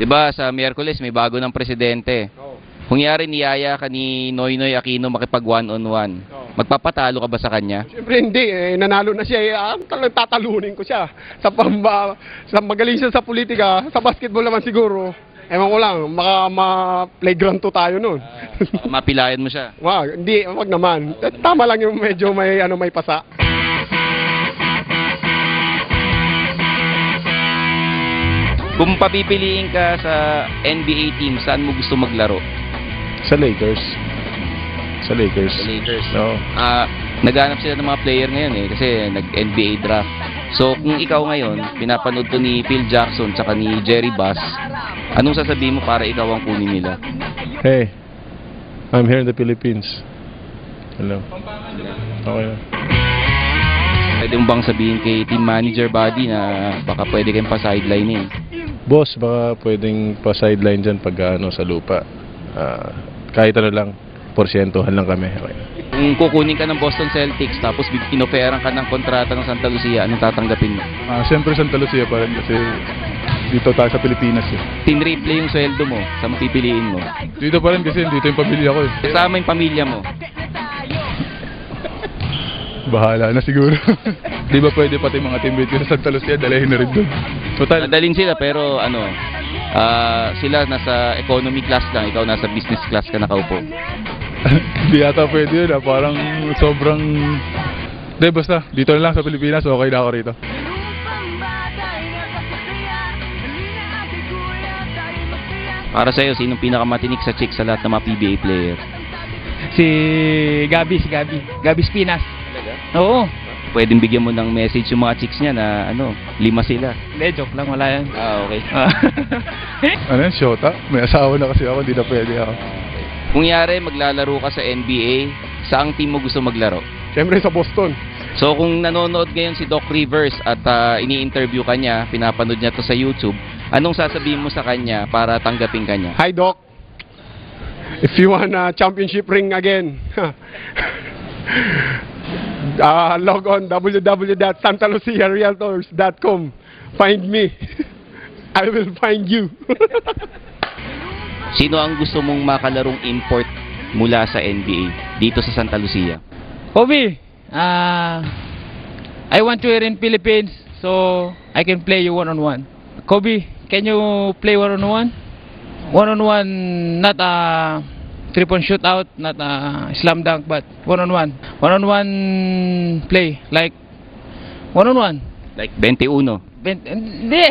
'Di ba sa Miyerkules may bago ng presidente. Oo. Kung yari niyaya ka ni Noynoy Aquino makipag one-on-one, magpapatalo ka ba sa kanya? Siyempre hindi, nanalo na siya, talagang tatalunin ko siya. Sa magaling siya sa politika, sa basketball naman siguro, ewan ko lang, ma-playground to tayo nun. Mapilayan mo siya. Wag, hindi, wag naman. Tama lang yung medyo may pasa. Kung papipiliin ka sa NBA team, saan mo gusto maglaro? Sa Lakers. Sa Lakers. Sa Lakers. Oo. Naghanap sila ng mga player ngayon kasi nag-NBA draft. So kung ikaw ngayon, pinapanood to ni Phil Jackson tsaka ni Jerry Bass, anong sasabihin mo para ikaw ang kunin nila? Hey, I'm here in the Philippines. Hello. Okay. Pwede mo bang sabihin kay team manager Buddy na baka pwede kayong pa-sideline eh? Boss, baka pwedeng pa-sideline dyan pag sa lupa. Kahit ano lang, porsyentuhan lang kami. Okay. Kung kukunin ka ng Boston Celtics tapos inoferan ka ng kontrata ng Santa Lucia, anong tatanggapin mo? Siyempre Santa Lucia pa rin kasi dito tayo sa Pilipinas eh. Tinriple yung sweldo mo, saan mo pipiliin mo? Dito pa rin kasi dito yung pamilya ko eh. Kasama yung pamilya mo. Bahala na siguro. Di ba pwede pati mga teammate ko sa Santa Lucia, dalahin na rin doon. Total. Nadalin sila pero sila nasa economy class lang, ikaw nasa business class ka nakaupo. Di yata pwede yun parang sobrang... Di basta, dito na lang sa Pilipinas, okay na ako rito. Para sa'yo, sinong pinakamatinik sa chick sa lahat ng mga PBA player? Si Gabi Spinas. Talaga? Oo. Pwedeng bigyan mo ng message yung mga chicks niya na 5 sila. Hindi, joke lang, wala yan. Okay. Ano yun, Shota? May asawa na kasi ako, hindi na pwede ako. Kung yari, maglalaro ka sa NBA, saang team mo gusto maglaro? Siyempre sa Boston. So kung nanonood ngayon si Doc Rivers at ini-interview ka niya, pinapanood niya to sa YouTube, anong sasabihin mo sa kanya para tanggapin ka niya? Hi Doc, if you want a championship ring again, log on www.santaluciarealtors.com. Find me. I will find you. Sino ang gusto mong makalarong import mula sa NBA dito sa Santa Lucia? Kobe, I want you here in Philippines so I can play you one-on-one. Kobe, can you play one-on-one? One-on-one, not a three-point shootout, not a slam dunk, but one-on-one. One-on-one play, like one-on-one. Like 21. Hindi.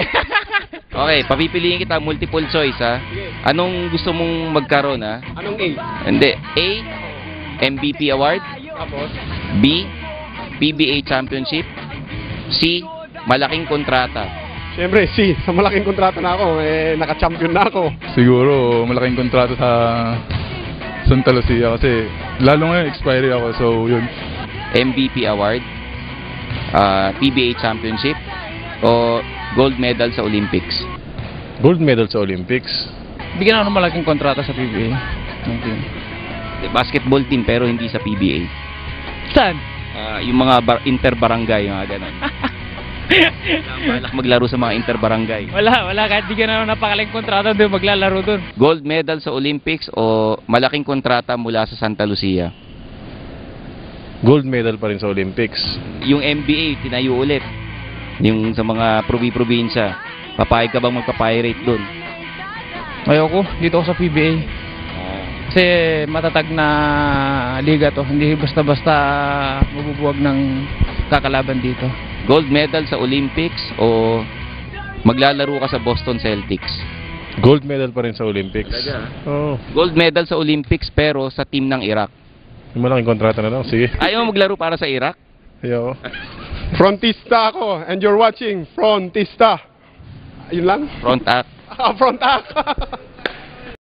Okay, papipiliin kita multiple choice ha. Anong gusto mong magkaroon ha? Anong A? Hindi. A, MVP award. Tapos? B, PBA championship. C, malaking kontrata. Siyempre, sa malaking kontrata na ako, naka-champion na ako. Siguro, malaking kontrata sa Santa Lucia kasi lalo ngayon expiry ako, so yun. MVP award, PBA championship, o gold medal sa Olympics? Gold medal sa Olympics. Bigyan ako ng malaking kontrata sa PBA. Basketball team pero hindi sa PBA. Saan? Yung mga inter-barangay, mga ganon. Balak maglaro sa mga inter-barangay. Wala. Kahit bigyan ako ng napakaling kontrata doon, maglalaro doon. Gold medal sa Olympics o malaking kontrata mula sa Santa Lucia? Gold medal pa rin sa Olympics. Yung NBA, tinayo ulit. Yung sa mga probinsya, papayag ka bang magpapirate doon? Ayoko, dito ako sa PBA. Kasi matatag na liga to, hindi basta-basta mabubuwag ng kakalaban dito. Gold medal sa Olympics o maglalaro ka sa Boston Celtics? Gold medal pa rin sa Olympics. Oo. Gold medal sa Olympics pero sa team ng Iraq. Yung malaking kontrata na lang, sige. Ayaw mo maglaro para sa Iraq? Ayaw. Frontista ako, and you're watching Frontista. Yun lang? Front act. Front act.